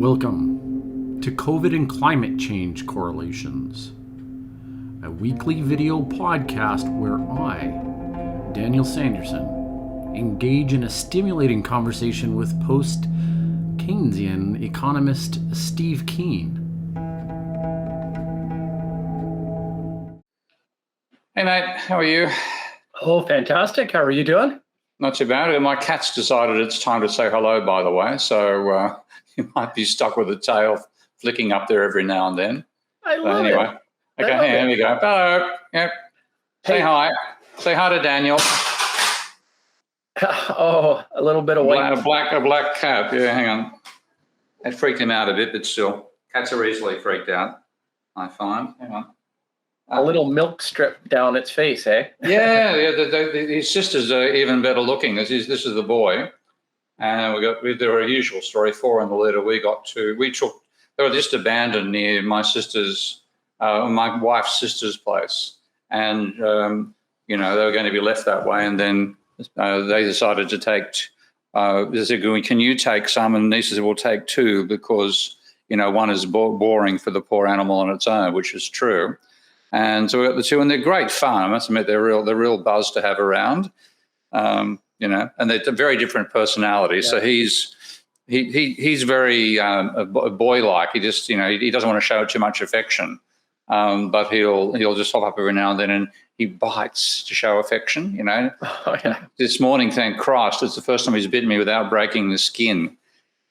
Welcome to COVID and Climate Change Correlations, a weekly video podcast where I, Daniel Sanderson, engage in a stimulating conversation with post-Keynesian economist Steve Keen. Hey mate, how are you? Oh, fantastic. How are you doing? Not too bad. My cat's decided it's time to say hello, by the way, so you might be stuck with the tail flicking up there every now and then. I love it. Okay, here we go. Hello. Yep. Say hi. Say hi to Daniel. Oh, a little bit of white. A black cat. Yeah, hang on. It freaked him out a bit, but still. Cats are easily freaked out, I find. Hang on. A little milk strip down its face, eh? Yeah. His sisters are even better looking. This is the boy. And there were a usual story, 4 in the litter. They were just abandoned near my wife's sister's place. And, they were going to be left that way. And then they decided to take, they said, can you take some? And Nisa said, we'll take 2 because, one is boring for the poor animal on its own, which is true. And so we got the 2, and they're great fun. I must admit, they're real buzz to have around. And they're very different personalities. Yeah. So he's very boy-like. He just, he doesn't want to show too much affection, but he'll just hop up every now and then, and he bites to show affection. Oh, yeah. This morning, thank Christ, it's the first time he's bitten me without breaking the skin.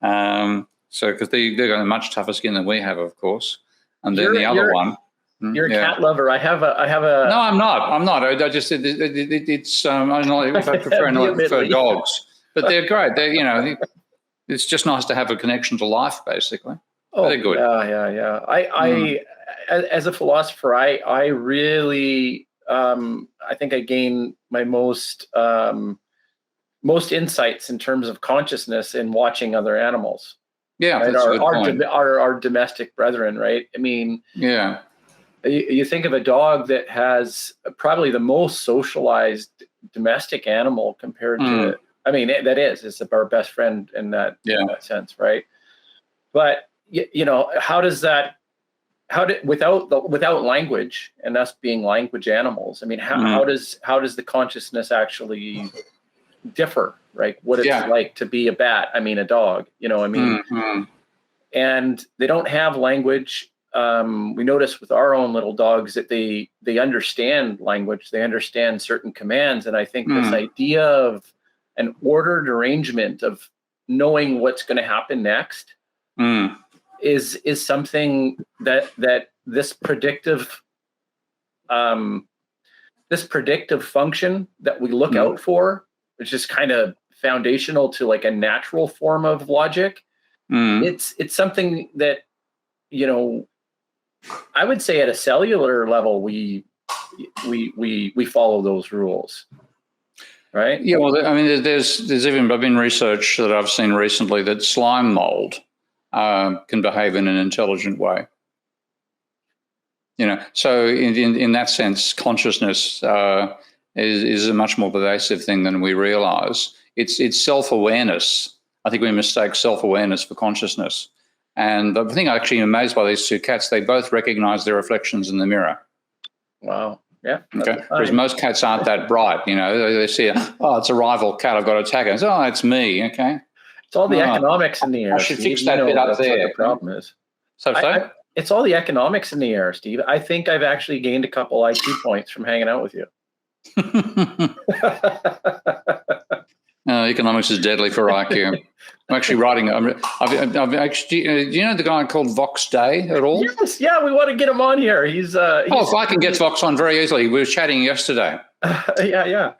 So because they've got a much tougher skin than we have, of course. And then the other one. You're a cat lover. I have a. No, I'm not. I just said it's. I prefer dogs, but they're great. It's just nice to have a connection to life, basically. Oh, they're good. Yeah. I as a philosopher, I really, I think I gain my most insights in terms of consciousness in watching other animals. Yeah, right? that's a good point. Our domestic brethren, right? I mean, yeah. You think of a dog that has probably the most socialized domestic animal compared to, it's our best friend in that sense, right? But without language and us being language animals, I mean, how does the consciousness actually differ, right? What it's like to be a bat, a dog, and they don't have language. We notice with our own little dogs that they understand language, they understand certain commands. And I think this idea of an ordered arrangement of knowing what's going to happen next is something that this predictive function that we look out for, which is kind of foundational to like a natural form of logic. It's something that, I would say at a cellular level, we follow those rules, right? Yeah, well, there's even been research that I've seen recently that slime mold can behave in an intelligent way. So in that sense, consciousness is a much more pervasive thing than we realize. It's self-awareness. I think we mistake self-awareness for consciousness. And the thing I'm actually amazed by these 2 cats, they both recognize their reflections in the mirror. Wow. Yeah. Okay. Whereas most cats aren't that bright. They see, it's a rival cat, I've got to attack it. It's me. Okay. It's all the economics in the air. I should fix that bit up there. What the problem is. So it's all the economics in the air, Steve. I think I've actually gained a couple IQ points from hanging out with you. Economics is deadly for IQ. I'm actually writing. I've actually. Do you know the guy called Vox Day at all? Yes. Yeah, we want to get him on here. He's if I can get Vox on very easily. We were chatting yesterday. Yeah.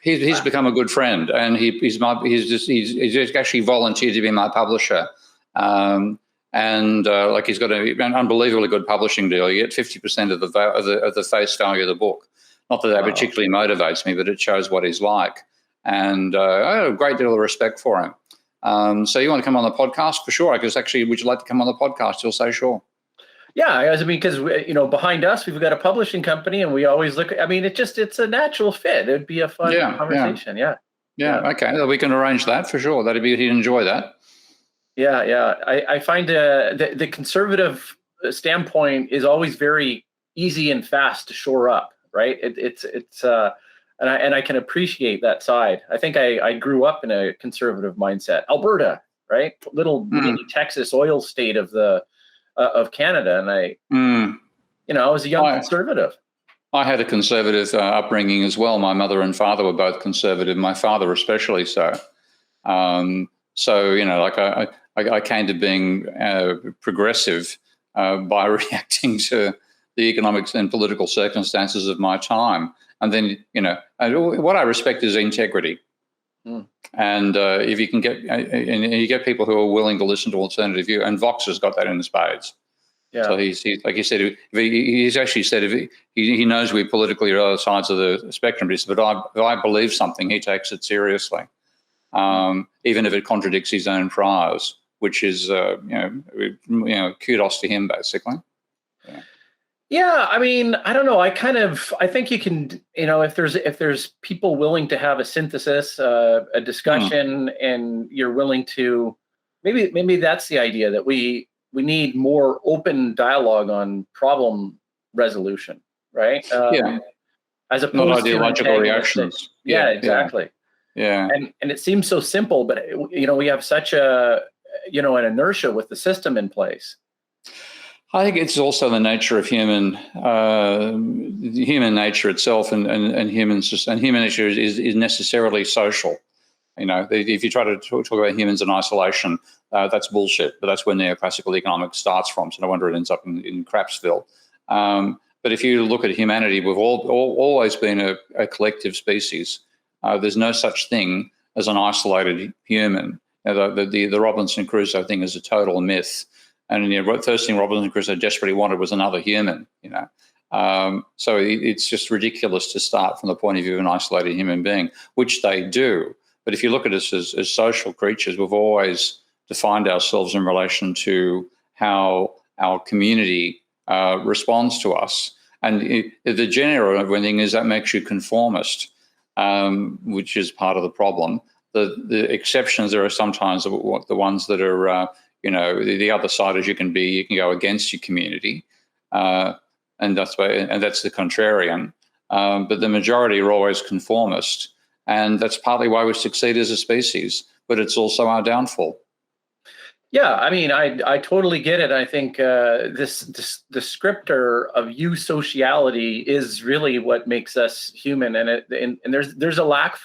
He's become a good friend, and he's actually volunteered to be my publisher. He's got an unbelievably good publishing deal. You get 50% of the face value of the book. Not that particularly motivates me, but it shows what he's like. And I have a great deal of respect for him. So you want to come on the podcast for sure? Because actually, would you like to come on the podcast? He'll say sure. Yeah, because behind us we've got a publishing company, and we always look. It's a natural fit. It would be a fun conversation. Yeah. Okay, well, we can arrange that for sure. He'd enjoy that. Yeah. I find the conservative standpoint is always very easy and fast to shore up, right? And I can appreciate that side. I think I grew up in a conservative mindset. Alberta, right? Little mini Texas oil state of Canada, and I was a young conservative. I had a conservative upbringing as well. My mother and father were both conservative. My father especially so. So I came to being progressive by reacting to the economic and political circumstances of my time. And then, what I respect is integrity. And if you can and you get people who are willing to listen to alternative view, and Vox has got that in spades. Yeah. So he's like you said, he's actually said if he knows we're politically at other sides of the spectrum, but if I believe something, he takes it seriously, even if it contradicts his own priors, which is kudos to him, basically. Yeah, I mean, I don't know. I think you can, if there's people willing to have a synthesis, a discussion, and you're willing to, maybe that's the idea, that we need more open dialogue on problem resolution, right? As opposed not ideological reactions. Yeah, exactly. Yeah. And it seems so simple, but we have such an inertia with the system in place. I think it's also the nature of human nature itself, and human nature is necessarily social. If you try to talk about humans in isolation, that's bullshit. But that's where neoclassical economics starts from. So no wonder it ends up in Crapsville. But if you look at humanity, we've always been a collective species. There's no such thing as an isolated human. The Robinson Crusoe thing is a total myth. And the first thing Robinson Crusoe desperately wanted was another human. So it's just ridiculous to start from the point of view of an isolated human being, which they do. But if you look at us as social creatures, we've always defined ourselves in relation to how our community responds to us. And the general thing is that makes you conformist, which is part of the problem. The exceptions are sometimes the ones that are, the other side is you can go against your community, and that's the contrarian. But the majority are always conformist. And that's partly why we succeed as a species, but it's also our downfall. Yeah, I mean, I totally get it. I think this descriptor of eusociality is really what makes us human, and there's a lack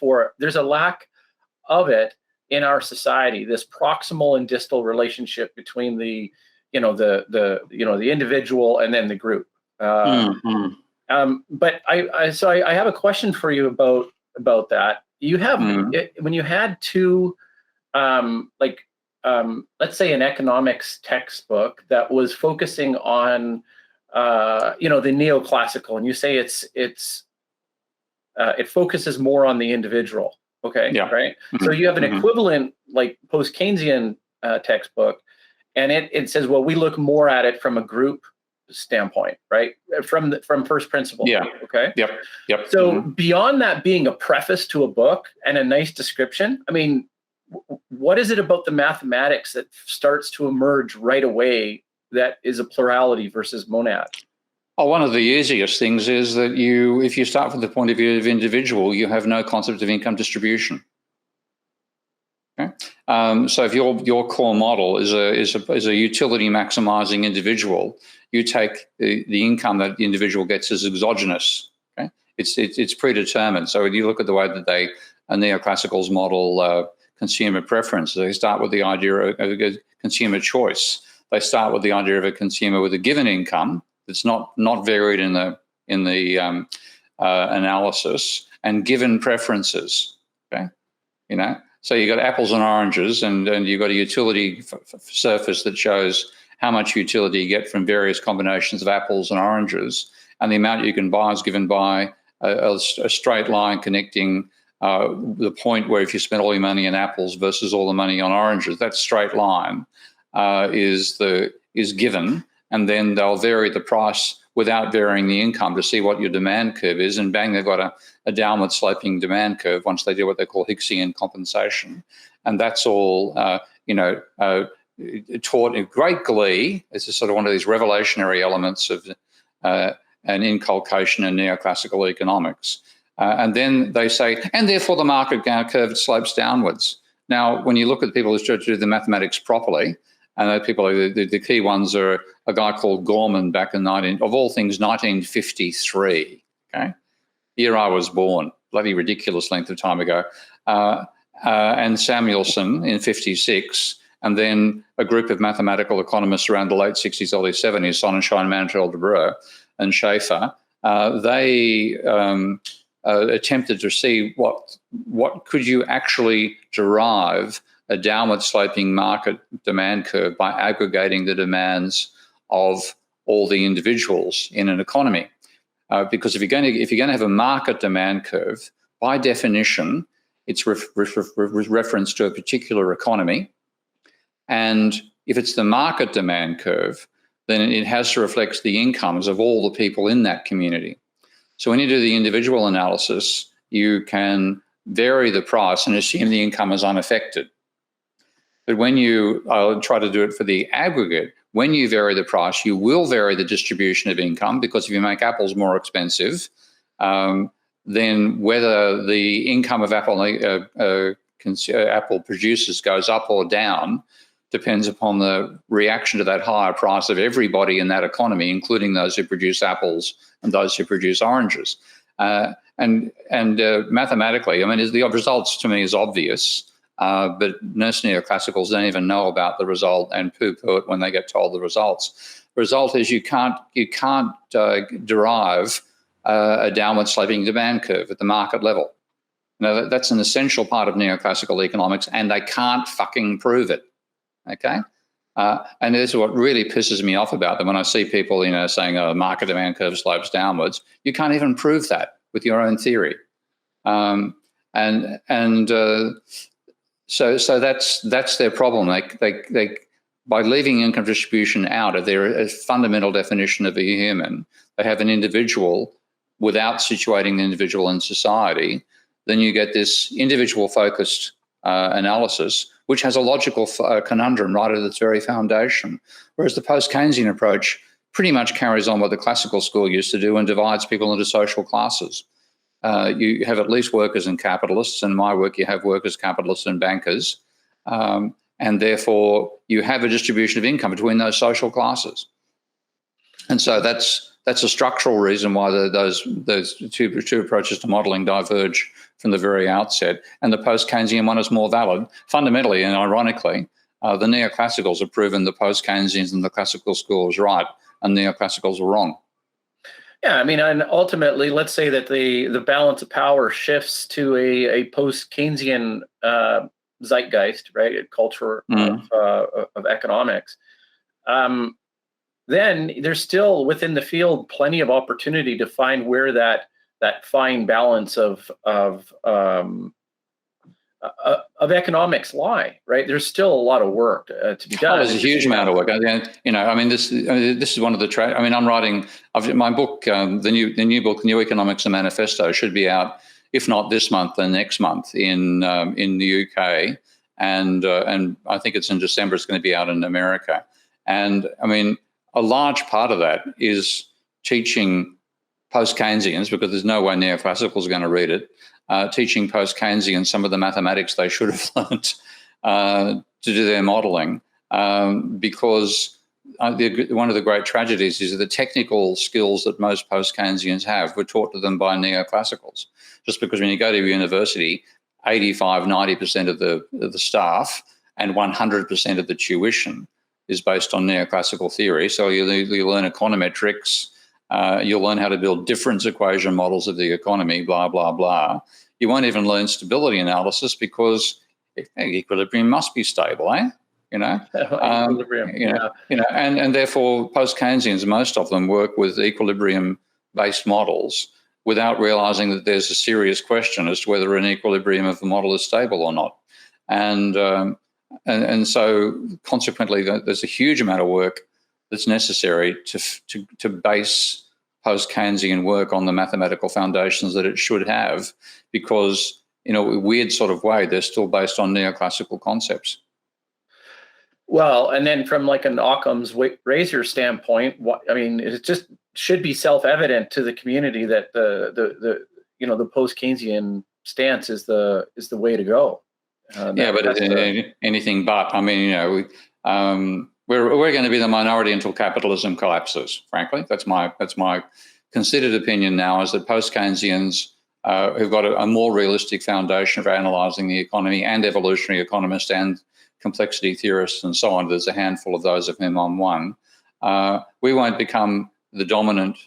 of it in our society. This proximal and distal relationship between the individual and then the group. But I have a question for you about that. You have when you had two let's say an economics textbook that was focusing on the neoclassical, and you say it focuses more on the individual. Okay. Yeah. Right. So you have an equivalent like post-Keynesian textbook, and it says, well, we look more at it from a group standpoint, right? From first principles. Yeah. Okay. Yep. So beyond that being a preface to a book and a nice description, I mean, what is it about the mathematics that starts to emerge right away that is a plurality versus monad? Oh, one of the easiest things is that if you start from the point of view of individual, you have no concept of income distribution. Okay, so if your core model is a utility maximizing individual, you take the income that the individual gets as exogenous. Okay, it's predetermined. So when you look at the way that neoclassicals model consumer preference, they start with the idea of a consumer choice. They start with the idea of a consumer with a given income that's not varied in the analysis, and given preferences. Okay, so you got apples and oranges, and you've got a utility surface that shows how much utility you get from various combinations of apples and oranges, and the amount you can buy is given by a straight line connecting the point where if you spend all your money on apples versus all the money on oranges, that straight line is given, and then they'll vary the price without varying the income to see what your demand curve is, and bang, they've got a downward sloping demand curve once they do what they call Hicksian compensation. And that's all, taught in great glee. This is sort of one of these revelationary elements of an inculcation in neoclassical economics. And then they say, and therefore the market curve slopes downwards. Now, when you look at people who try to do the mathematics properly, and people, the key ones are a guy called Gorman back in of all things, 1953. Okay, the year I was born, bloody ridiculous length of time ago, and Samuelson in 56, and then a group of mathematical economists around the late 60s, early 70s, Sonnenschein, Mantel, de Breu, and Schaefer. They attempted to see what could you actually derive a downward sloping market demand curve by aggregating the demands of all the individuals in an economy. Because if you're going to have a market demand curve, by definition, it's reference to a particular economy. And if it's the market demand curve, then it has to reflect the incomes of all the people in that community. So when you do the individual analysis, you can vary the price and assume the income is unaffected. But when I'll try to do it for the aggregate, when you vary the price, you will vary the distribution of income, because if you make apples more expensive, then whether the income of apple producers goes up or down depends upon the reaction to that higher price of everybody in that economy, including those who produce apples and those who produce oranges. And mathematically, I mean, the results to me is obvious. But most neoclassicals don't even know about the result and poo-poo it when they get told the results. The result is you can't derive a downward sloping demand curve at the market level. Now, that's an essential part of neoclassical economics, and they can't fucking prove it. Okay, and this is what really pisses me off about them when I see people, saying, "Oh, market demand curve slopes downwards." You can't even prove that with your own theory, So that's their problem. They by leaving income distribution out of their fundamental definition of a human, they have an individual without situating the individual in society. Then you get this individual-focused analysis, which has a logical conundrum right at its very foundation. Whereas the post-Keynesian approach pretty much carries on what the classical school used to do and divides people into social classes. You have at least workers and capitalists. In my work, you have workers, capitalists, and bankers. And therefore, you have a distribution of income between those social classes. And so that's a structural reason why those two approaches to modelling diverge from the very outset. And the post-Keynesian one is more valid. Fundamentally and ironically, the neoclassicals have proven the post-Keynesians and the classical school is right, and neoclassicals are wrong. Yeah, I mean, and ultimately, let's say that the balance of power shifts to a post-Keynesian zeitgeist, right? A culture of economics. Then there's still within the field plenty of opportunity to find where that fine balance of economics lie, right? There's still a lot of work to be done. Oh, there's a huge amount of work. This is one of the I'm writing my book, the new book, New Economics and Manifesto, should be out, if not this month, then next month in the UK, and I think it's in December. It's going to be out in America, and I mean, a large part of that is teaching post-Keynesians, because there's no way neoclassicals are going to read it. Teaching post-Keynesians some of the mathematics they should have learnt to do their modelling, because one of the great tragedies is that the technical skills that most post-Keynesians have were taught to them by neoclassicals. Just because when you go to university, 85–90% of the staff and 100% of the tuition is based on neoclassical theory. So you learn econometrics, you'll learn how to build difference equation models of the economy, blah, blah, blah. You won't even learn stability analysis, because equilibrium must be stable, eh? Equilibrium. And therefore post-Keynesians, most of them work with equilibrium-based models without realizing that there's a serious question as to whether an equilibrium of the model is stable or not. And so consequently, there's a huge amount of work that's necessary to base post-Keynesian work on the mathematical foundations that it should have, because in a weird sort of way, they're still based on neoclassical concepts. Well, and then from like an Occam's razor standpoint, it just should be self-evident to the community that the post-Keynesian stance is the way to go. Anything but. I mean, we're going to be the minority until capitalism collapses. Frankly, that's my considered opinion now. Is that post-Keynesians who've got a more realistic foundation for analysing the economy, and evolutionary economists and complexity theorists and so on. There's a handful of those of whom I'm one. We won't become the dominant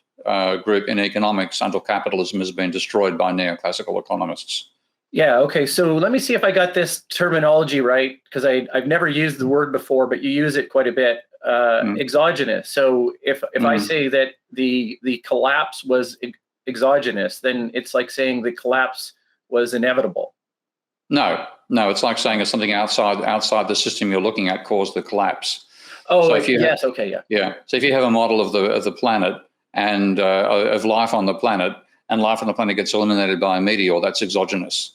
group in economics until capitalism has been destroyed by neoclassical economists. Yeah, okay. So let me see if I got this terminology right, because I've never used the word before, but you use it quite a bit. Exogenous. So if I say that the collapse was exogenous, then it's like saying the collapse was inevitable. No, it's like saying it's something outside the system you're looking at caused the collapse. Oh, so yes, okay, yeah. Yeah. So if you have a model of the planet and of life on the planet, and life on the planet gets eliminated by a meteor, that's exogenous.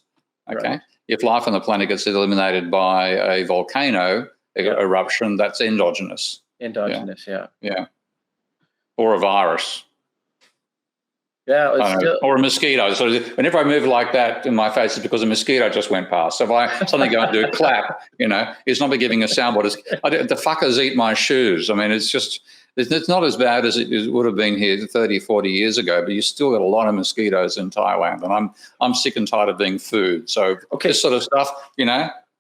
Okay. Right. If life on the planet gets eliminated by a volcano eruption, that's endogenous. Endogenous, yeah. Or a virus. Yeah, or a mosquito. So whenever I move like that in my face, it's because a mosquito just went past. So if I suddenly go and do a clap, it's not me giving a sound. The fuckers eat my shoes. I mean, it's not as bad as it would have been here 30, 40 years ago, but you still got a lot of mosquitoes in Thailand, and I'm sick and tired of being food. So this sort of stuff,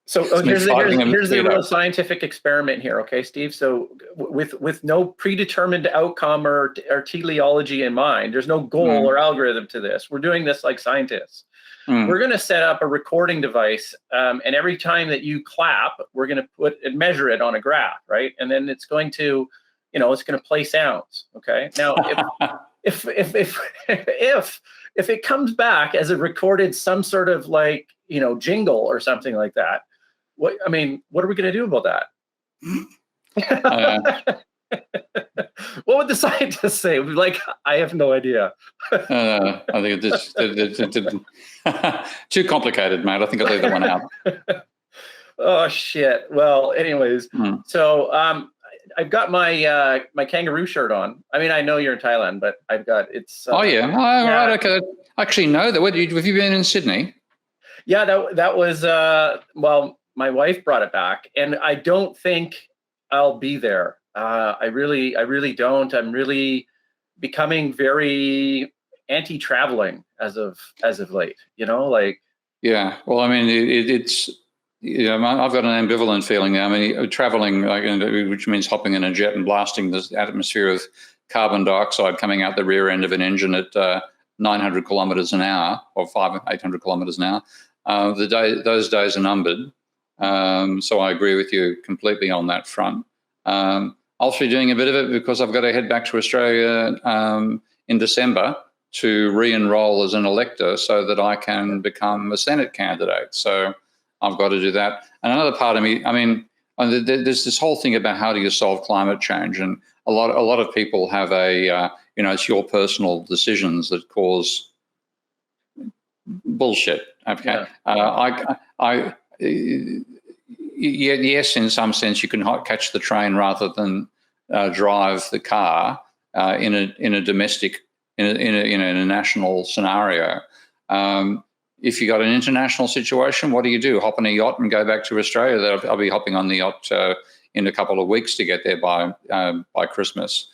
So here's the little scientific experiment here, okay, Steve? So with no predetermined outcome or teleology in mind, there's no goal or algorithm to this. We're doing this like scientists. We're going to set up a recording device, and every time that you clap, we're going to measure it on a graph, right? And then it's going to, it's going to play sounds, okay? Now, if it comes back as a recorded some sort of like, jingle or something like that, what are we going to do about that? What would the scientists say? We'd be like, I have no idea. I think it's too complicated, mate. I think I'll leave that one out. Oh shit. Well, anyways, so I've got my my kangaroo shirt on. I mean, I know you're in Thailand, but I've got it's. Right. Okay. I actually know that. Have you been in Sydney? Yeah, that was well. My wife brought it back, and I don't think I'll be there. I really don't. I'm really becoming very anti-traveling as of late. Yeah. Well, I mean, it's I've got an ambivalent feeling now. I mean, traveling, which means hopping in a jet and blasting the atmosphere of carbon dioxide coming out the rear end of an engine at 900 kilometers an hour, or 800 kilometers an hour. Those days are numbered. So I agree with you completely on that front. I'll be doing a bit of it because I've got to head back to Australia in December to re-enroll as an elector so that I can become a Senate candidate. So I've got to do that. And another part of me, there's this whole thing about how do you solve climate change, and a lot of people have it's your personal decisions that cause bullshit. Okay, yeah. Yes, in some sense, you can catch the train rather than drive the car in a domestic, in a national scenario. If you got an international situation, what do? Hop on a yacht and go back to Australia? I'll be hopping on the yacht in a couple of weeks to get there by Christmas.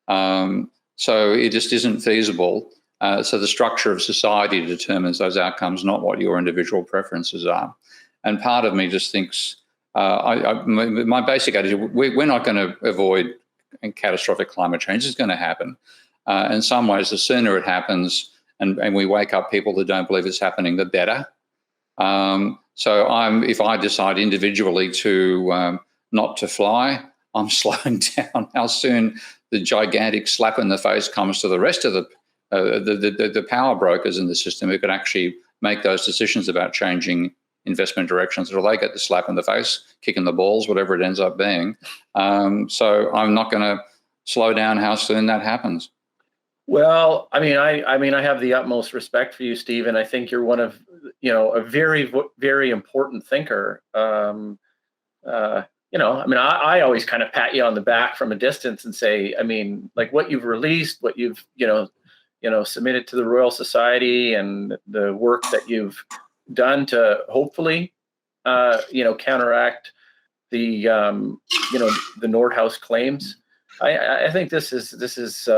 So it just isn't feasible. So the structure of society determines those outcomes, not what your individual preferences are. And part of me just thinks, my basic attitude, we're not going to avoid catastrophic climate change. It's going to happen. In some ways, the sooner it happens and we wake up people that don't believe it's happening, the better. So if I decide individually to not to fly, I'm slowing down how soon the gigantic slap in the face comes to the rest of the power brokers in the system who can actually make those decisions about changing investment directions, or they get the slap in the face, kicking the balls, whatever it ends up being. So I'm not going to slow down how soon that happens. Well, I have the utmost respect for you, Steve, and I think you're one of, a very, very important thinker. I mean, I always kind of pat you on the back from a distance and say, I mean, like what you've released, what you've, submitted to the Royal Society, and the work that you've done to hopefully, counteract the, the Nordhaus claims. I think this is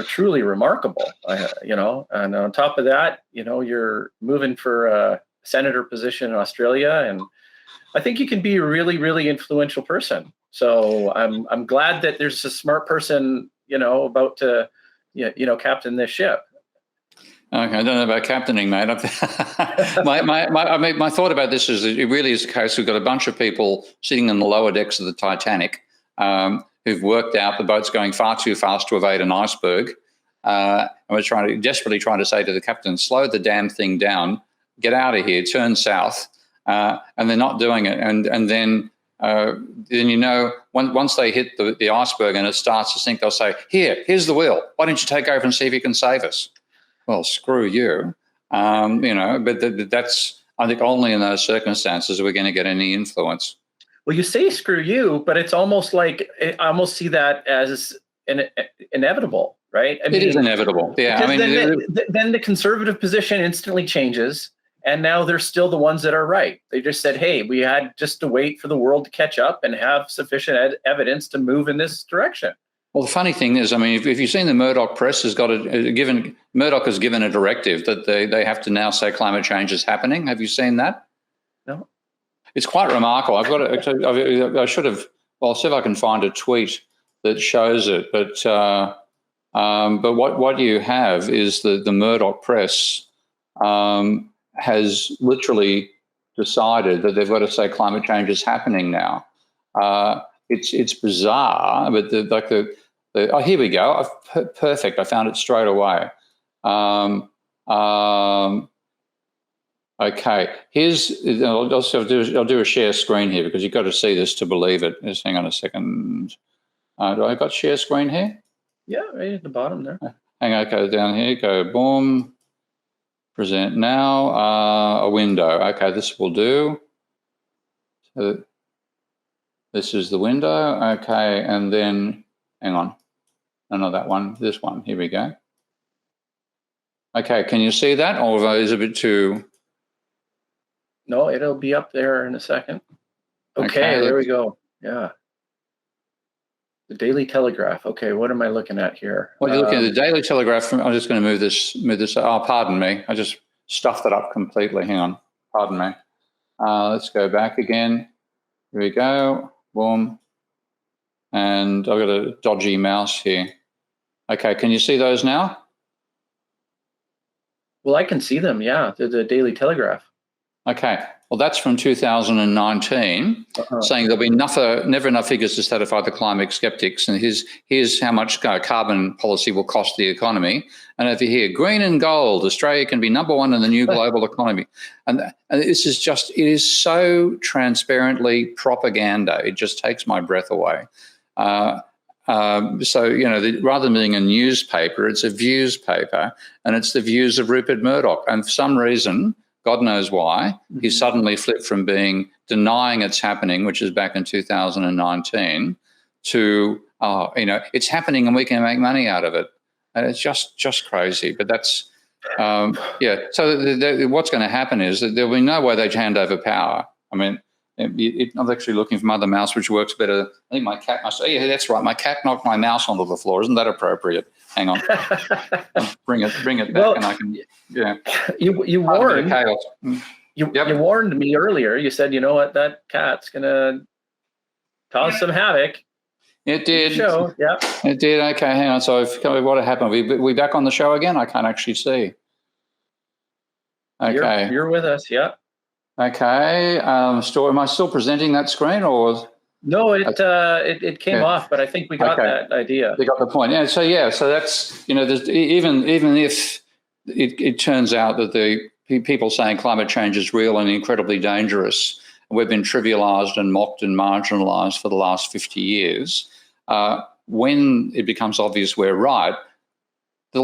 truly remarkable, and on top of that, you're moving for a senator position in Australia, and I think you can be a really, really influential person. So I'm glad that there's a smart person, about to, captain this ship. Okay, I don't know about captaining, mate. my thought about this is that it really is the case. We've got a bunch of people sitting in the lower decks of the Titanic who've worked out the boat's going far too fast to evade an iceberg. And we're desperately trying to say to the captain, slow the damn thing down, get out of here, turn south. And they're not doing it. And then once they hit the iceberg and it starts to sink, they'll say, here's the wheel. Why don't you take over and see if you can save us? Well, screw you. But that's, I think, only in those circumstances are we going to get any influence. Well, you say screw you, but it's almost like, I almost see that as inevitable, right? I mean, it is inevitable. Yeah. I mean, then the conservative position instantly changes. And now they're still the ones that are right. They just said, hey, we had just to wait for the world to catch up and have sufficient evidence to move in this direction. Well, the funny thing is, I mean, if you've seen the Murdoch press has got Murdoch has given a directive that they have to now say climate change is happening. Have you seen that? No. It's quite remarkable. I should have, well, I'll see if I can find a tweet that shows it. But what you have is the Murdoch press has literally decided that they've got to say climate change is happening now. It's bizarre, but oh, here we go. Perfect. I found it straight away. Okay. I'll do a share screen here because you've got to see this to believe it. Just hang on a second. Do I got share screen here? Yeah, right at the bottom there. Hang on, go down here. Go boom. Present now, a window. Okay, this will do. So this is the window. Okay, and then, hang on. No, not that one, this one. Here we go. Okay, can you see that? Or is it a bit too... No, it'll be up there in a second. Okay, there we go. Yeah. The Daily Telegraph. Okay, what am I looking at here? Well, you're looking at the Daily Telegraph. I'm just going to move this. Oh, pardon me. I just stuffed it up completely. Hang on. Pardon me. Let's go back again. Here we go. Boom. And I've got a dodgy mouse here. Okay, can you see those now? Well, I can see them, yeah. The Daily Telegraph. Okay. Well, that's from 2019, saying there'll be never enough figures to satisfy the climate skeptics. And here's how much carbon policy will cost the economy. And over here, green and gold, Australia can be #1 in the new global economy. And this is just, it is so transparently propaganda. It just takes my breath away. So, rather than being a newspaper, it's a views paper, and it's the views of Rupert Murdoch. And for some reason, God knows why, he suddenly flipped from being denying it's happening, which is back in 2019, to, it's happening and we can make money out of it. And it's just crazy. But that's, yeah. So what's going to happen is that there'll be no way they hand over power. I mean, I'm actually looking for Mother Mouse, which works better. I think my cat must, yeah, that's right. My cat knocked my mouse onto the floor. Isn't that appropriate? Hang on. Bring it back, and I can, yeah. You warned you warned me earlier. You said, you know what, that cat's gonna cause some havoc. It did. Show, yeah. It did. Okay, hang on. So what happened? We back on the show again? I can't actually see. Okay. You're with us, yeah. Okay. Am I still presenting that screen, or? No, it came off, but I think we got that idea. They got the point. Yeah. So that's, there's, even if it turns out that the people saying climate change is real and incredibly dangerous, we've been trivialized and mocked and marginalized for the last 50 years. When it becomes obvious we're right, the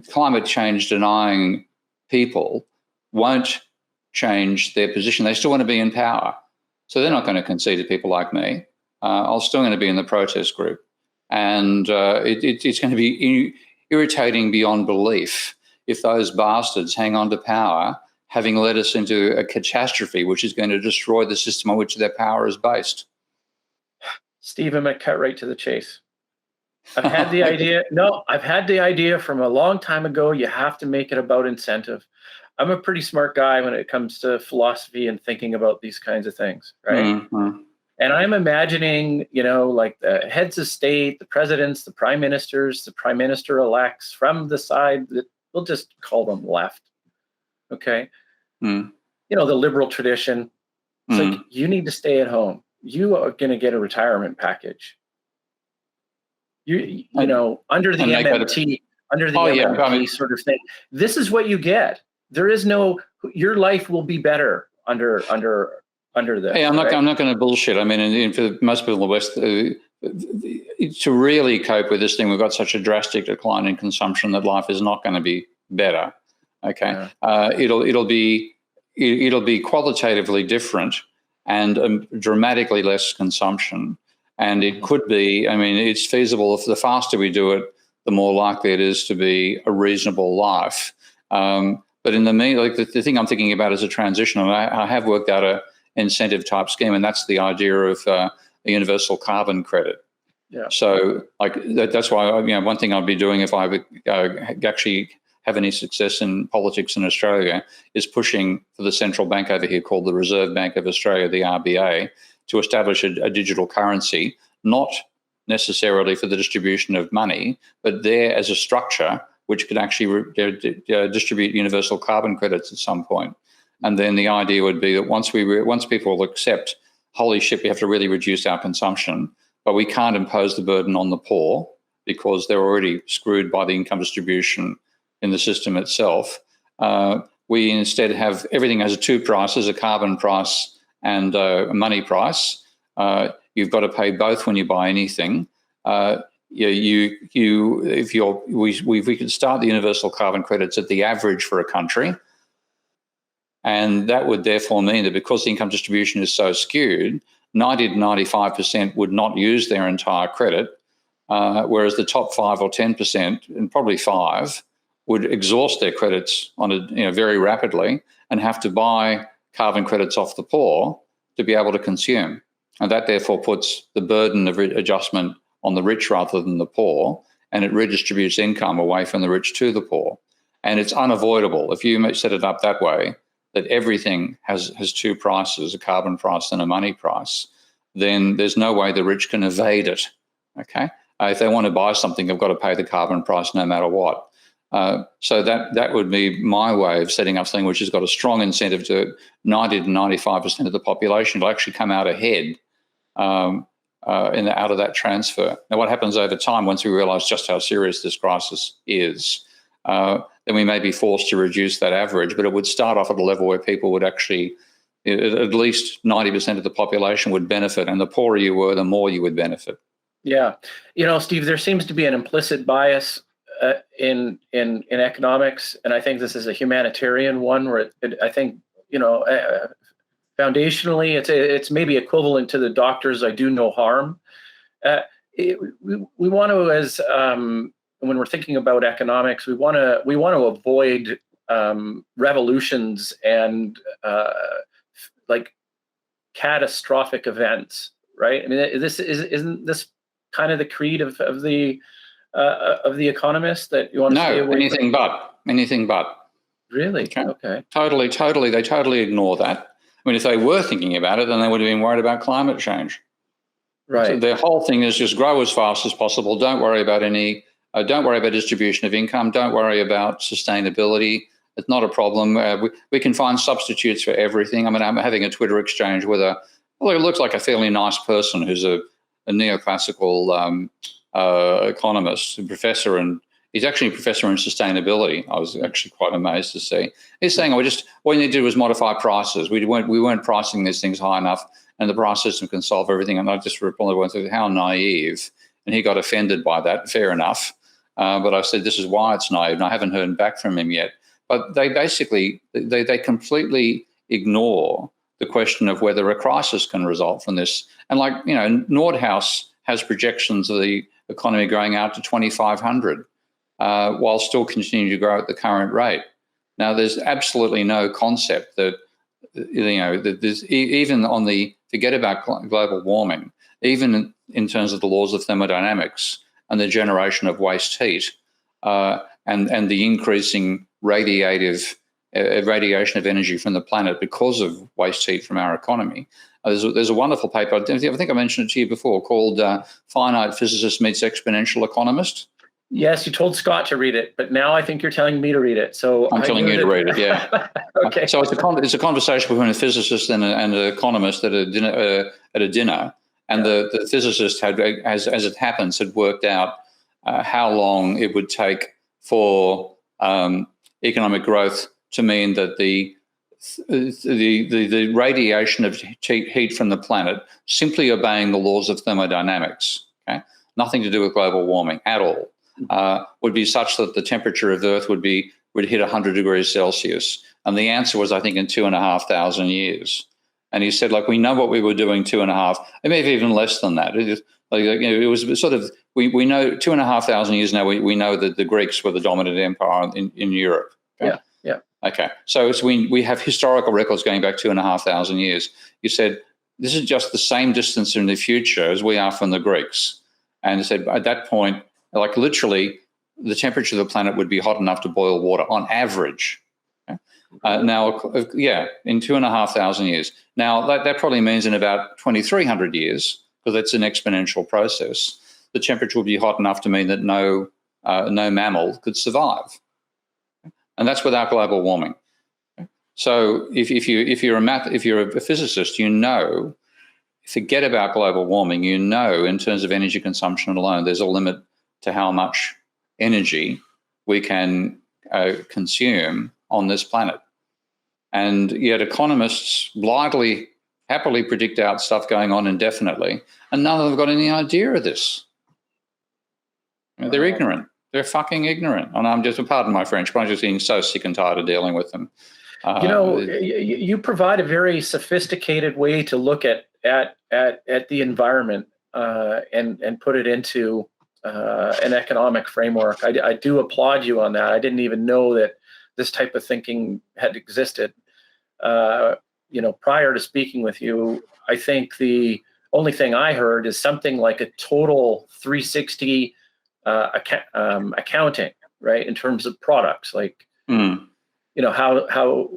climate change denying people won't change their position. They still want to be in power. So they're not going to concede to people like me. I'm still going to be in the protest group. And it's going to be irritating beyond belief if those bastards hang on to power, having led us into a catastrophe which is going to destroy the system on which their power is based. Steve, I'm going to cut right to the chase. I've had the idea. No, I've had the idea from a long time ago. You have to make it about incentive. I'm a pretty smart guy when it comes to philosophy and thinking about these kinds of things, right? Mm-hmm. And I'm imagining, like the heads of state, the presidents, the prime ministers, the prime minister-elects from the side that we'll just call them left, okay? The liberal tradition. It's like, you need to stay at home. You are going to get a retirement package. Under the MMT sort of thing. This is what you get. There is no. Your life will be better under this. Hey, I'm not going to bullshit. I mean, for most people in the West, to really cope with this thing, we've got such a drastic decline in consumption that life is not going to be better. Okay, yeah. It'll be qualitatively different and dramatically less consumption. And it could be, it's feasible. If the faster we do it, the more likely it is to be a reasonable life. But in the the thing I'm thinking about is a transition. And I have worked out a incentive type scheme, and that's the idea of a universal carbon credit. Yeah. So that's why one thing I'd be doing if I actually have any success in politics in Australia is pushing for the central bank over here called the Reserve Bank of Australia, the RBA, to establish a digital currency, not necessarily for the distribution of money, but there as a structure which could actually distribute universal carbon credits at some point. And then the idea would be that once people will accept, holy shit, we have to really reduce our consumption, but we can't impose the burden on the poor because they're already screwed by the income distribution in the system itself. We instead have everything has two prices, a carbon price and a money price. You've got to pay both when you buy anything. We could start the universal carbon credits at the average for a country, and that would therefore mean that because the income distribution is so skewed, 90 to 95% would not use their entire credit, whereas the top 5 or 10%, and probably 5, would exhaust their credits very rapidly and have to buy carbon credits off the poor to be able to consume. And that therefore puts the burden of adjustment on the rich rather than the poor, and it redistributes income away from the rich to the poor. And it's unavoidable if you set it up that way, that everything has two prices, a carbon price and a money price, then there's no way the rich can evade it, okay? If they want to buy something, they've got to pay the carbon price no matter what. So that would be my way of setting up something which has got a strong incentive to 90 to 95% of the population to actually come out ahead out of that transfer. Now, what happens over time once we realise just how serious this crisis is, then we may be forced to reduce that average, but it would start off at a level where people would actually, at least 90% of the population would benefit, and the poorer you were, the more you would benefit. Yeah. Steve, there seems to be an implicit bias in economics, and I think this is a humanitarian one where I think foundationally it's maybe equivalent to the doctors I do no harm. We want to, as when we're thinking about economics, we want to avoid revolutions and catastrophic events, right? I mean, isn't this kind of the creed of the Economist that you want to stay away anything from? Anything but. Really? Okay. Totally. They totally ignore that. I mean, if they were thinking about it, then they would have been worried about climate change. Right. So their whole thing is just grow as fast as possible. Don't worry about distribution of income. Don't worry about sustainability. It's not a problem. We can find substitutes for everything. I mean, I'm having a Twitter exchange with it looks like a fairly nice person who's a neoclassical economist, a professor, and he's actually a professor in sustainability. I was actually quite amazed to see. He's saying, all you need to do is modify prices. We weren't pricing these things high enough, and the price system can solve everything. And I just replied, how naive. And he got offended by that. Fair enough. But I said, this is why it's naive, and I haven't heard back from him yet. But they basically, they completely ignore the question of whether a crisis can result from this. And like, Nordhaus has projections of the economy growing out to 2,500 while still continuing to grow at the current rate. Now, there's absolutely no concept that, that there's, even on the, forget about global warming, even in terms of the laws of thermodynamics and the generation of waste heat and the increasing radiation of energy from the planet because of waste heat from our economy. There's a wonderful paper, I think I mentioned it to you before, called Finite Physicist Meets Exponential Economist. Yes, you told Scott to read it, but now I think you're telling me to read it. So I'm telling you to read it, yeah. Okay. So it's a conversation between a physicist and an economist at a dinner, and the physicist had, as it happens, had worked out how long it would take for economic growth to mean that the radiation of heat from the planet, simply obeying the laws of thermodynamics, okay, nothing to do with global warming at all, would be such that the temperature of the Earth would hit 100 degrees Celsius. And the answer was, I think, in 2,500 years. And he said, like, we know what we were doing 2.5, maybe even less than that. It was sort of, we know 2,500 years now, we know that the Greeks were the dominant empire in Europe. Okay? Yeah. Okay. So we have historical records going back 2,500 years. You said, this is just the same distance in the future as we are from the Greeks. And he said, at that point, like literally, the temperature of the planet would be hot enough to boil water on average. Okay? Now, in 2,500 years. Now, that probably means in about 2,300 years, because that's an exponential process, the temperature would be hot enough to mean that no mammal could survive. And that's without global warming. So if you're a physicist, forget about global warming. In terms of energy consumption alone, there's a limit to how much energy we can consume on this planet. And yet economists happily predict out stuff going on indefinitely, and none of them have got any idea of this. They're ignorant. They're fucking ignorant. And I'm just, pardon my French, but I'm just getting so sick and tired of dealing with them. You provide a very sophisticated way to look at the environment and put it into an economic framework. I do applaud you on that. I didn't even know that this type of thinking had existed. Prior to speaking with you, I think the only thing I heard is something like a total 360 accounting, right? In terms of products, like, how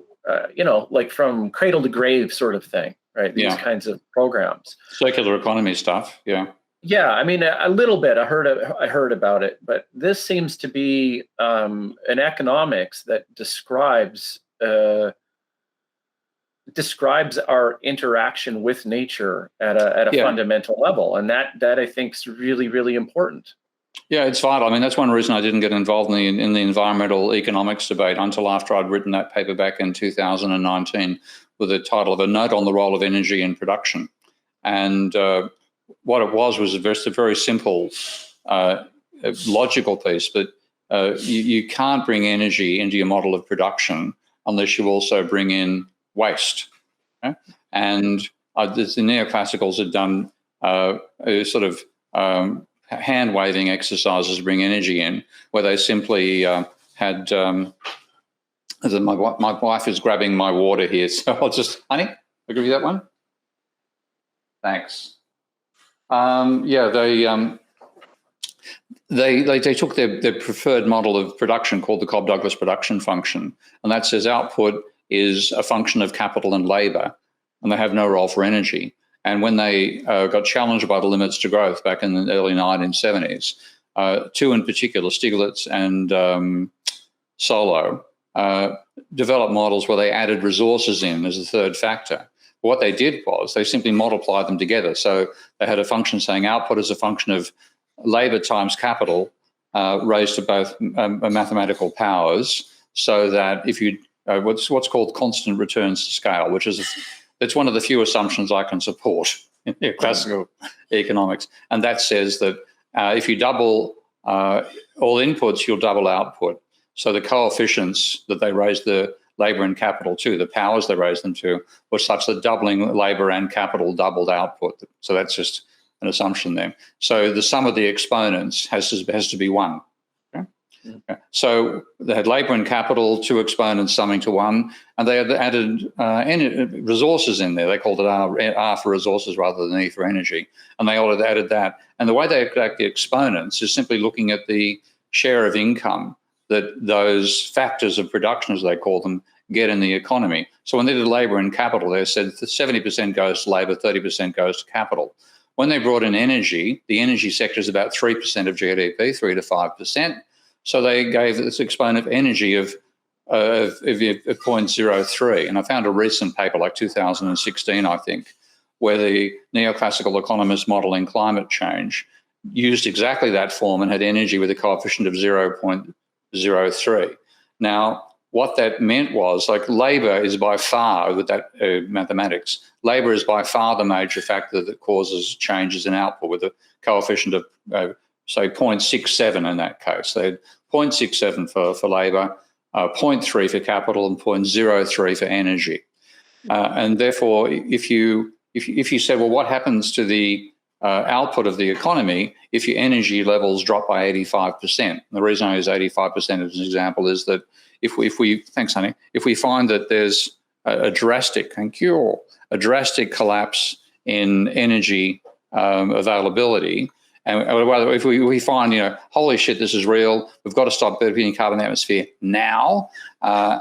like from cradle to grave sort of thing, right? These kinds of programs. Circular economy stuff, yeah. Yeah, I mean, a little bit. I heard about it, but this seems to be an economics that describes our interaction with nature at a fundamental level, and that I think is really, really important. Yeah, it's vital. I mean, that's one reason I didn't get involved in the environmental economics debate until after I'd written that paper back in 2019 with the title of A Note on the Role of Energy in Production. And what it was a very simple, logical piece, but you can't bring energy into your model of production unless you also bring in waste. Okay? And the neoclassicals had done sort of hand-waving exercises to bring energy in, where they simply had my wife is grabbing my water here, so I'll just, honey, I'll give you that one. Thanks. They took their preferred model of production called the Cobb-Douglas production function, and that says output is a function of capital and labor, and they have no role for energy. And when they got challenged by the limits to growth back in the early 1970s, two in particular, Stiglitz and Solow, developed models where they added resources in as a third factor. But what they did was they simply multiplied them together. So they had a function saying output is a function of labor times capital raised to both mathematical powers, so that if you what's called constant returns to scale, which is it's one of the few assumptions I can support in classical economics, and that says that if you double all inputs, you'll double output. So the coefficients that they raise the labour and capital to, the powers they raised them to, was such that doubling labour and capital doubled output. So that's just an assumption there. So the sum of the exponents has to be 1. Okay. So they had labour and capital, 2 exponents summing to 1, and they had added resources in there. They called it R for resources rather than E for energy, and they all added that. And the way they calculate the exponents is simply looking at the share of income that those factors of production, as they call them, get in the economy. So when they did labour and capital, they said 70% goes to labour, 30% goes to capital. When they brought in energy, the energy sector is about 3% of GDP, 3 to 5%. So they gave this exponent of energy of 0.03. And I found a recent paper, like 2016, I think, where the neoclassical economists modelling climate change used exactly that form and had energy with a coefficient of 0.03. Now, what that meant was, like, labour is by far, with that mathematics, labour is by far the major factor that causes changes in output with a coefficient of say 0.67 in that case. They had 0.67 for labour, 0.3 for capital, and 0.03 for energy. And therefore, if you said, well, what happens to the output of the economy if your energy levels drop by 85%? And the reason I use 85% as an example is that if we thanks, honey, if we find that there's a drastic collapse in energy availability, and if we find, holy shit, this is real, we've got to stop burning carbon in the atmosphere now,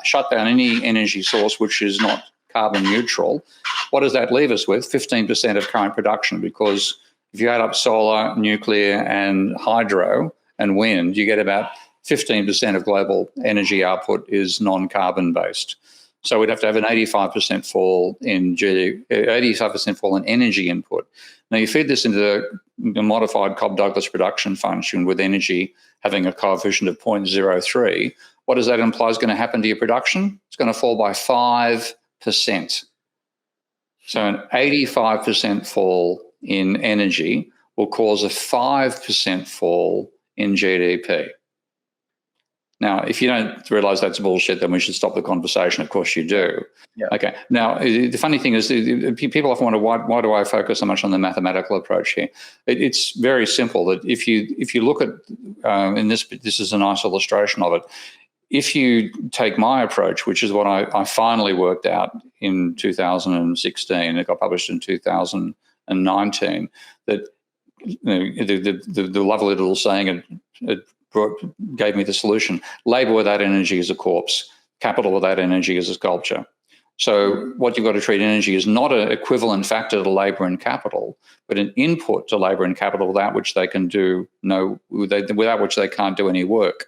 shut down any energy source which is not carbon neutral, what does that leave us with? 15% of current production, because if you add up solar, nuclear, and hydro and wind, you get about 15% of global energy output is non-carbon based. So we'd have to have an 85% fall in 85% fall in energy input. Now you feed this into the modified Cobb-Douglas production function with energy having a coefficient of 0.03. What does that imply is going to happen to your production? It's going to fall by 5%. So an 85% fall in energy will cause a 5% fall in GDP. Now, if you don't realise that's bullshit, then we should stop the conversation. Of course you do. Yeah. Okay. Now, the funny thing is, people often wonder, why do I focus so much on the mathematical approach here? It's very simple. That if you look at, and this is a nice illustration of it, if you take my approach, which is what I finally worked out in 2016, it got published in 2019, that the lovely little saying it gave me the solution. Labour without energy is a corpse. Capital without energy is a sculpture. So what you've got to treat energy is not an equivalent factor to labour and capital, but an input to labour and capital without which they can do without which they can't do any work.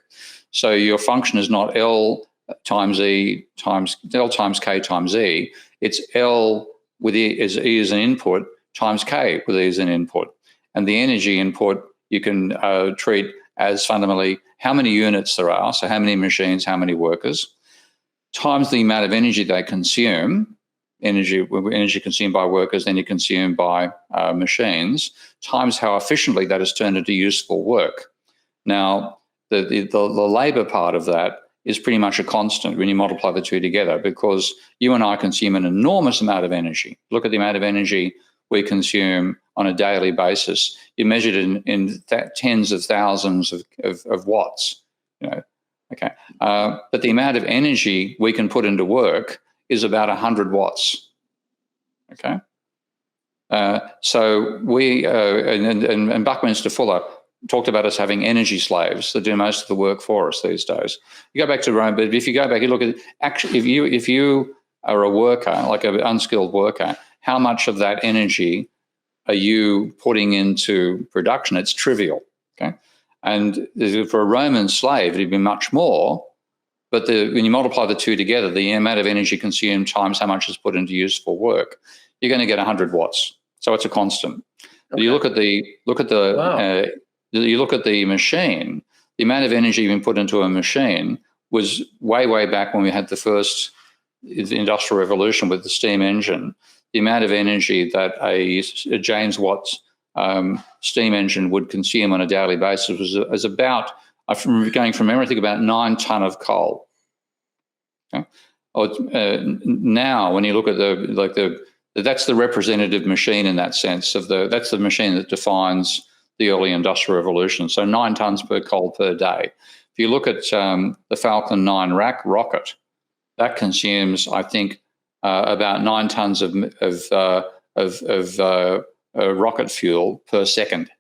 So your function is not L times K times E. It's L with E as an input times K with E as an input. And the energy input you can treat as fundamentally how many units there are, so how many machines, how many workers, times the amount of energy they consume, energy consumed by workers, then you consume by machines, times how efficiently that is turned into useful work. Now, the labour part of that is pretty much a constant when you multiply the two together, because you and I consume an enormous amount of energy. Look at the amount of energy we consume on a daily basis. You measured in tens of thousands of watts, okay. But the amount of energy we can put into work is about 100 watts, okay. So we, and Buckminster Fuller talked about us having energy slaves that do most of the work for us these days. You go back to Rome, but if you go back, you look at, actually, if you are a worker, like an unskilled worker, how much of that energy are you putting into production? It's trivial, okay? And for a Roman slave, it'd be much more, but when you multiply the two together, the amount of energy consumed times how much is put into useful work, you're going to get 100 watts. So it's a constant. Okay. You look at the machine, the amount of energy being put into a machine was way back when we had the first industrial revolution with the steam engine. The amount of energy that a James Watt's steam engine would consume on a daily basis was about, going from memory, I think about 9 tonne of coal. Okay? Now, when you look at that's the representative machine in that sense that's the machine that defines the early industrial revolution. So 9 tons per coal per day. If you look at the Falcon 9 rocket, that consumes, I think, about 9 tons of rocket fuel per second.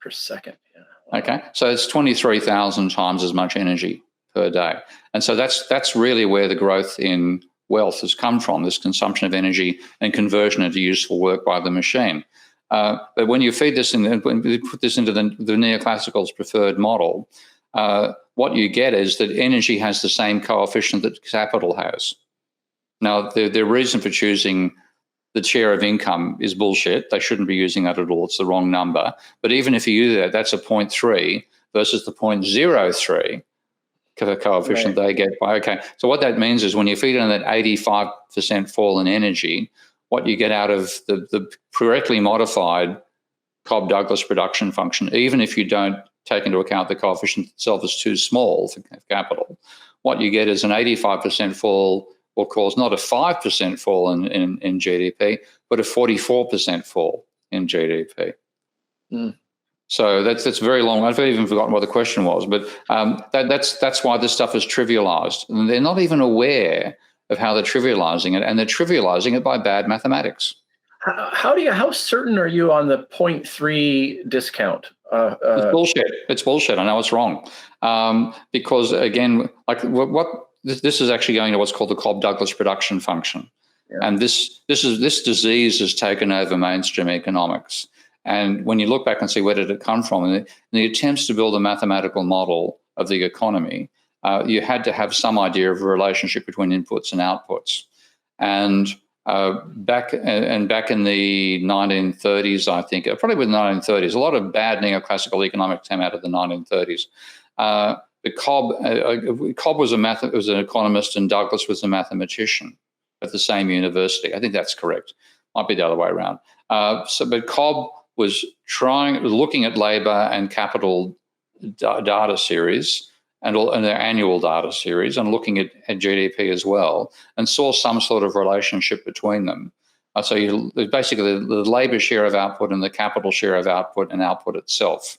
Per second, yeah. Wow. Okay, so it's 23,000 times as much energy per day. And so that's really where the growth in wealth has come from, this consumption of energy and conversion into useful work by the machine. But when you feed this in, when you put this into the neoclassical's preferred model, what you get is that energy has the same coefficient that capital has. Now, the reason for choosing the share of income is bullshit. They shouldn't be using that at all. It's the wrong number. But even if you do that, that's a 0.3 versus the 0.03 coefficient they get by. Okay, so what that means is when you feed in that 85% fall in energy, what you get out of the correctly modified Cobb-Douglas production function, even if you don't take into account the coefficient itself is too small for capital, what you get is an 85% fall will cause not a 5% fall in GDP, but a 44% fall in GDP. Mm. So that's very long. I've even forgotten what the question was, but that's why this stuff is trivialized. And they're not even aware of how they're trivializing it, and they're trivializing it by bad mathematics. How certain are you on the 0.3 discount? It's bullshit. It's bullshit. I know it's wrong, because again, like this is actually going to what's called the Cobb-Douglas production function, and this disease has taken over mainstream economics. And when you look back and see where did it come from, in the attempts to build a mathematical model of the economy, you had to have some idea of a relationship between inputs and outputs. And back in the 1930s, I think, probably with the 1930s, a lot of bad neoclassical economics came out of the 1930s. Cobb was an economist and Douglas was a mathematician at the same university. I think that's correct. Might be the other way around. But Cobb was looking at labour and capital data series and their annual data series, and looking at GDP as well, and saw some sort of relationship between them. So basically the labour share of output and the capital share of output and output itself.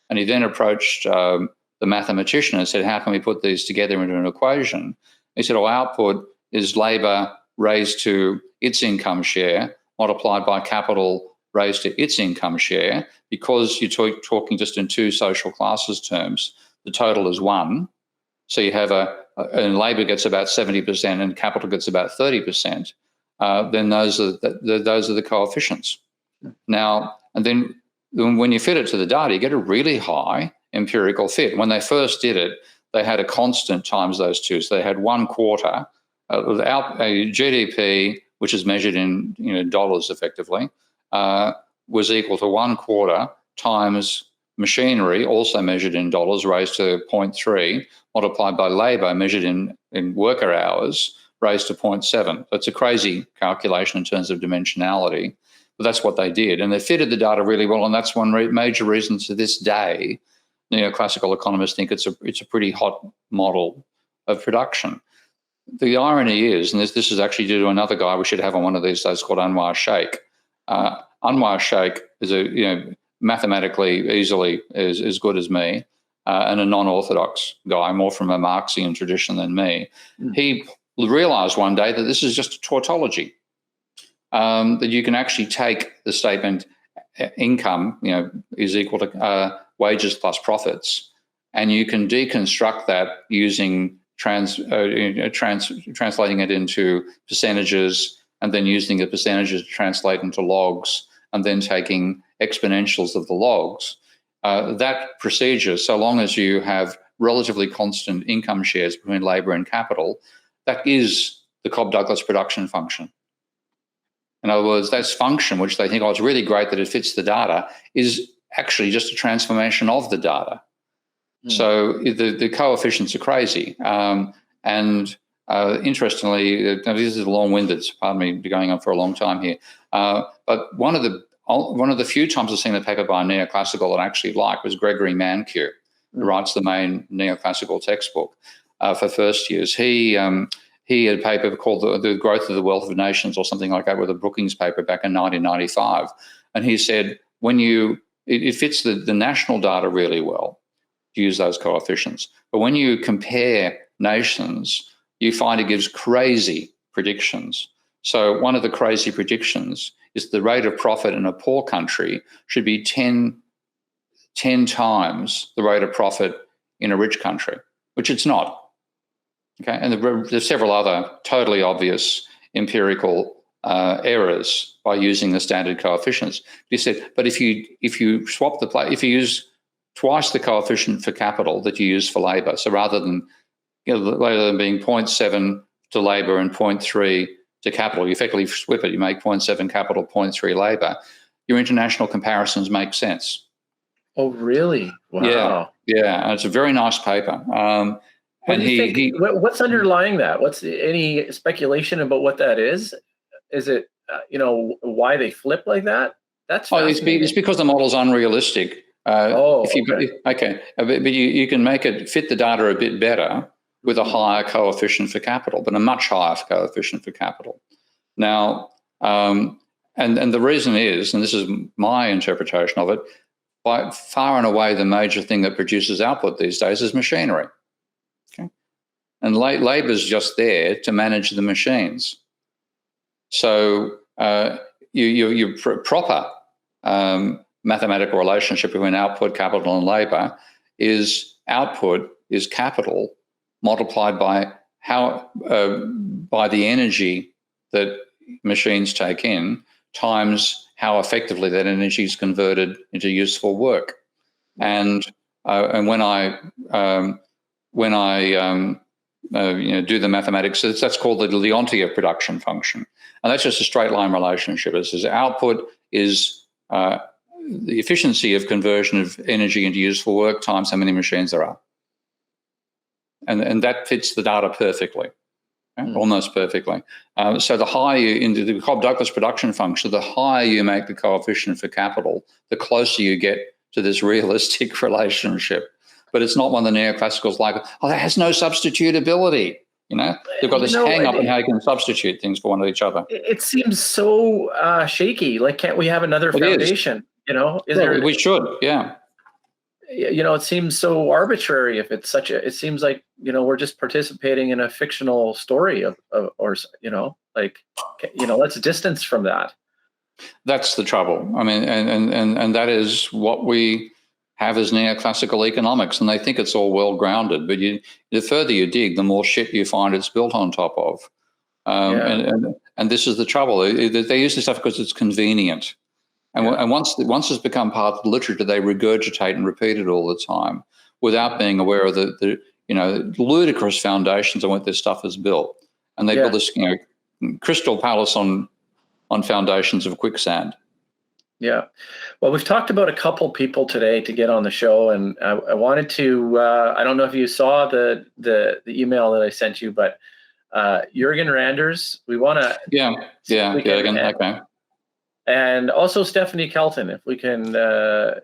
And he then approached the mathematician and said, how can we put these together into an equation? He said, output is labour raised to its income share multiplied by capital raised to its income share. Because you're talking just in two social classes terms, the total is 1. So you have and labour gets about 70% and capital gets about 30%. Then those are the coefficients. Now, and then when you fit it to the data, you get a really high empirical fit. When they first did it, they had a constant times those two. So they had 1/4 GDP, which is measured in dollars effectively, was equal to 1/4 times machinery, also measured in dollars, raised to 0.3, multiplied by labour, measured in worker hours, raised to 0.7. That's a crazy calculation in terms of dimensionality, but that's what they did. And they fitted the data really well, and that's one major reason to this day neoclassical economists think it's a pretty hot model of production. The irony is, and this is actually due to another guy we should have on one of these days called Anwar Shaikh. Anwar Shaikh is mathematically easily as good as me, and a non-orthodox guy, more from a Marxian tradition than me. He realized one day that this is just a tautology, that you can actually take the statement income is equal to wages plus profits, and you can deconstruct that using translating it into percentages, and then using the percentages to translate into logs, and then taking exponentials of the logs. That procedure, so long as you have relatively constant income shares between labour and capital, that is the Cobb-Douglas production function. In other words, that function, which they think, it's really great that it fits the data, is actually just a transformation of the data. So the coefficients are crazy. Interestingly, this is long-winded, so pardon me going on for a long time here, but one of the few times I've seen a paper by a neoclassical that I actually like was Gregory Mankiw, who writes the main neoclassical textbook for first years. He he had a paper called the Growth of the Wealth of Nations or something like that, with a Brookings paper back in 1995. And he said, it fits the national data really well to use those coefficients. But when you compare nations, you find it gives crazy predictions. So one of the crazy predictions is the rate of profit in a poor country should be 10 times the rate of profit in a rich country, which it's not. Okay, and there's several other totally obvious empirical errors by using the standard coefficients. He said, but if you swap if you use twice the coefficient for capital that you use for labour, so rather than being 0.7 to labour and 0.3 to capital, you effectively flip it. You make 0.7 capital, 0.3 labour. Your international comparisons make sense. Oh, really? Wow. Yeah, and it's a very nice paper. What do you think? What's underlying that? What's any speculation about what that is? Is it why they flip like that? That's it's because the model's unrealistic. But you can make it fit the data a bit better with a higher coefficient for capital, but a much higher coefficient for capital. Now, and the reason is, and this is my interpretation of it, by far and away the major thing that produces output these days is machinery. Okay, and labour is just there to manage the machines. So your proper mathematical relationship between output, capital, and labour is output is capital multiplied by by the energy that machines take in times how effectively that energy is converted into useful work. And when I do the mathematics, that's called the Leontief production function, and that's just a straight line relationship. It says output is the efficiency of conversion of energy into useful work times how many machines there are. And that fits the data perfectly, almost perfectly. So the higher in the Cobb-Douglas production function, the higher you make the coefficient for capital, the closer you get to this realistic relationship. But it's not one of the neoclassicals like, that has no substitutability. They've got this hang up on how you can substitute things for one of each other. It seems so shaky. Like, can't we have another foundation? We should, yeah. It seems so arbitrary if it's it seems like, we're just participating in a fictional story let's distance from that. That's the trouble. I mean, and that is what we have as neoclassical economics, and they think it's all well-grounded, but the further you dig, the more shit you find it's built on top of. And this is the trouble. They use this stuff because it's convenient. And once it's become part of the literature, they regurgitate and repeat it all the time without being aware of the ludicrous foundations on what this stuff is built. And they build this crystal palace on foundations of quicksand. Yeah. Well, we've talked about a couple people today to get on the show, and I wanted to, I don't know if you saw the email that I sent you, but Jürgen Randers, we want to. Yeah, okay. And also Stephanie Kelton, if we can, Yep,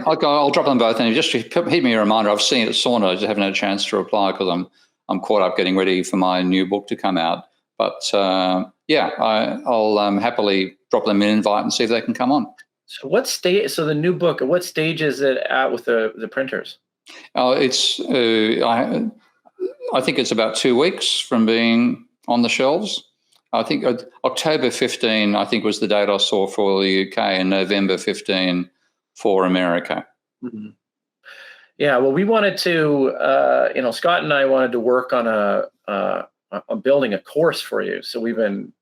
I'll drop them both in. Just to hit me a reminder, I've seen it, Sauna, I just haven't had a chance to reply because I'm caught up getting ready for my new book to come out. But I'll happily drop them an invite and see if they can come on. So what stage? So the new book, what stage is it at with the printers? It's I think it's about 2 weeks from being on the shelves. I think October 15, I think, was the date I saw for the UK, and November 15 for America. Mm-hmm. Yeah, well, we wanted to, Scott and I wanted to work on on building a course for you. So we've been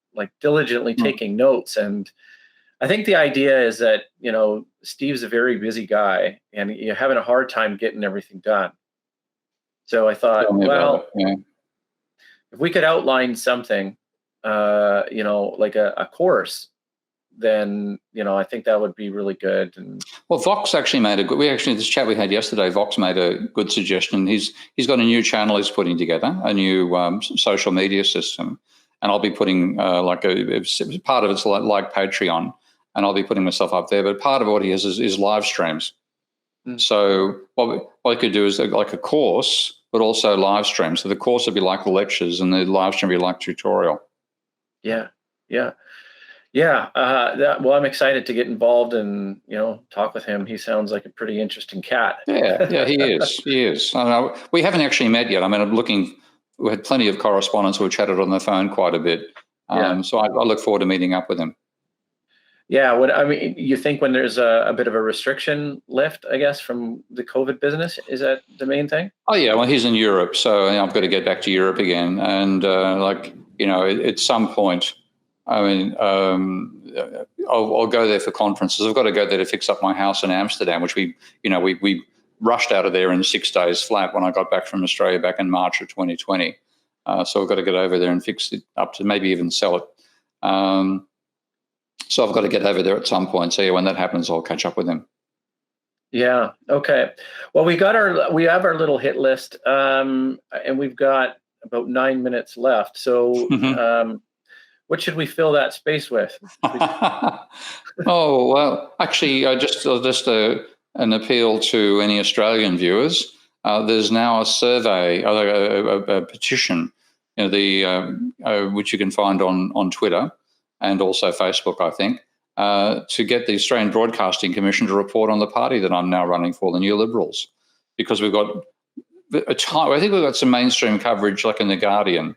diligently taking notes, and I think the idea is that Steve's a very busy guy, and you're having a hard time getting everything done. So I thought, if we could outline something, like a course, then I think that would be really good. And well, Vox actually made this chat we had yesterday, Vox made a good suggestion. He's got a new channel he's putting together, a new social media system, and I'll be putting part of it's like Patreon, and I'll be putting myself up there. But part of what he has is live streams. So what we could do is like a course but also live stream. So the course would be like the lectures, and the live stream would be like tutorial. Yeah. Well, I'm excited to get involved and talk with him. He sounds like a pretty interesting cat. Yeah, he is. He is. I know we haven't actually met yet. I mean, we had plenty of correspondence. We chatted on the phone quite a bit. So I look forward to meeting up with him. Yeah, you think when there's a bit of a restriction lift, I guess, from the COVID business, is that the main thing? Oh yeah, well he's in Europe, so I've got to get back to Europe again, and at some point, I mean, I'll go there for conferences. I've got to go there to fix up my house in Amsterdam, which we rushed out of there in 6 days flat when I got back from Australia back in March of 2020. So I've got to get over there and fix it up to maybe even sell it. So I've got to get over there at some point. So yeah, when that happens, I'll catch up with him. Yeah. Okay. Well, we have our little hit list, and we've got about 9 minutes left. So, what should we fill that space with? Oh well, actually, just an appeal to any Australian viewers. There's now a survey, a petition, which you can find on Twitter and also Facebook, I think, to get the Australian Broadcasting Commission to report on the party that I'm now running for, the New Liberals, because we've got I think we've got some mainstream coverage, like in the Guardian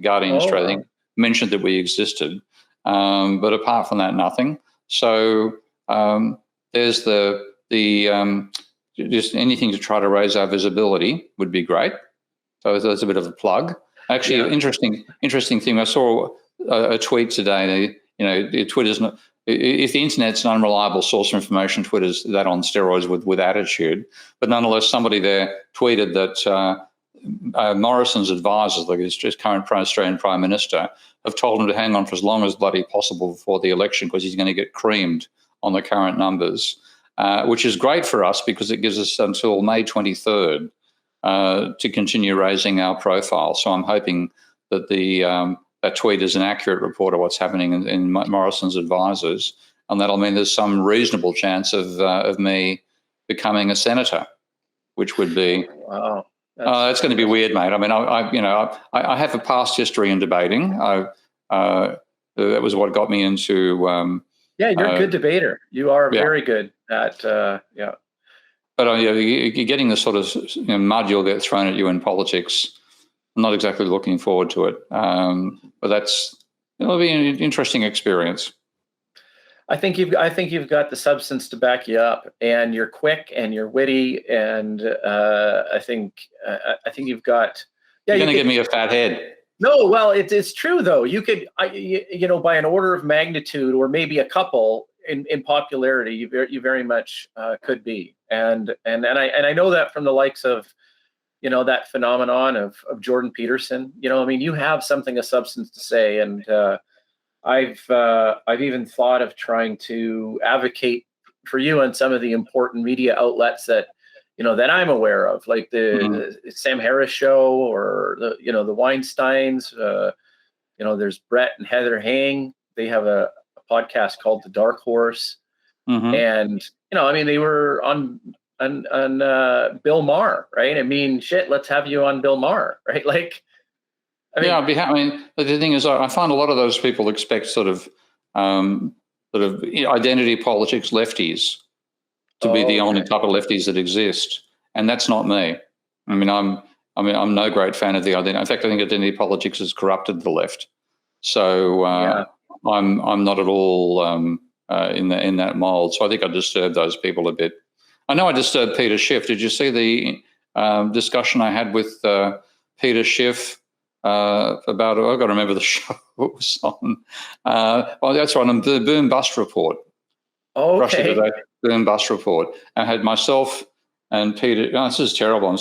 Australia, I think, mentioned that we existed, but apart from that, nothing. So there's just anything to try to raise our visibility would be great. So that's a bit of a plug. Actually, interesting thing. I saw a tweet today. Twitter's not. If the internet's an unreliable source of information, Twitter's that on steroids with attitude. But nonetheless, somebody there tweeted that Morrison's advisors, like his current Australian Prime Minister, have told him to hang on for as long as bloody possible before the election because he's going to get creamed on the current numbers, which is great for us because it gives us until May 23rd to continue raising our profile. So I'm hoping that that tweet is an accurate report of what's happening in Morrison's advisors, and that'll mean there's some reasonable chance of me becoming a senator, which would be wow. It's going to be weird, mate. I mean, I have a past history in debating. That was what got me into. Yeah, you're a good debater. You are very good at But you're getting the sort of mud you'll get thrown at you in politics. I'm not exactly looking forward to it, but it'll be an interesting experience. I think you've got the substance to back you up, and you're quick and you're witty, and I think you've got. Yeah, you're going to give me a fat head. No, well, it's true though. You could, by an order of magnitude, or maybe a couple in popularity, you very much could be, and I know that from the likes of. That phenomenon of Jordan Peterson. You have something of substance to say, and I've even thought of trying to advocate for you on some of the important media outlets that that I'm aware of, like the Sam Harris show, or the Weinsteins. There's Brett and Heather Hang. They have a podcast called The Dark Horse, and they were on Bill Maher, right? I mean, shit, let's have you on Bill Maher, right? Like, I'd be happy. The thing is, I find a lot of those people expect sort of identity politics lefties to be the only type of lefties that exist, and that's not me. I'm no great fan of the identity. In fact, I think identity politics has corrupted the left. So I'm not at all in that mold. So I think I disturb those people a bit. I know I disturbed Peter Schiff. Did you see the discussion I had with Peter Schiff about? I've got to remember the show it was on. That's right, on the Boom Bust Report. Oh, okay. Boom Bust Report. I had myself and Peter. Oh, this is terrible. I'm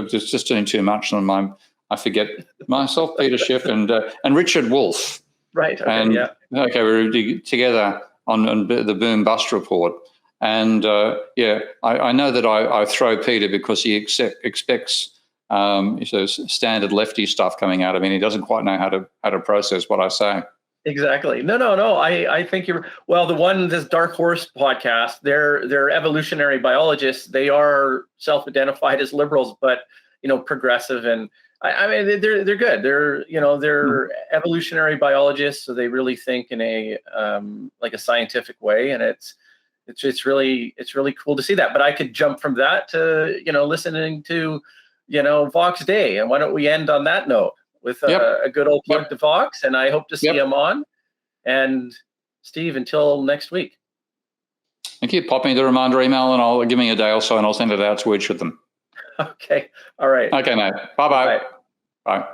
just doing too much on my. I forget myself, Peter Schiff, and Richard Wolff. Right. Okay. And, yeah. Okay, we were together on the Boom Bust Report. And I know that I throw Peter because he expects standard lefty stuff coming out of me, and he doesn't quite know how to process what I say. Exactly. No. I think this Dark Horse podcast, they're evolutionary biologists. They are self-identified as liberals, but progressive, and I mean, they're good. They're evolutionary biologists, so they really think in a like a scientific way, and it's really cool to see that. But I could jump from that to listening to Vox Day, and why don't we end on that note with a good old plug to Vox, and I hope to see him on. And Steve, until next week. Thank you. Pop me the reminder email, and I'll give me a day or so, and I'll send it out to each of them. Okay. All right. Okay, mate. Bye-bye. Bye.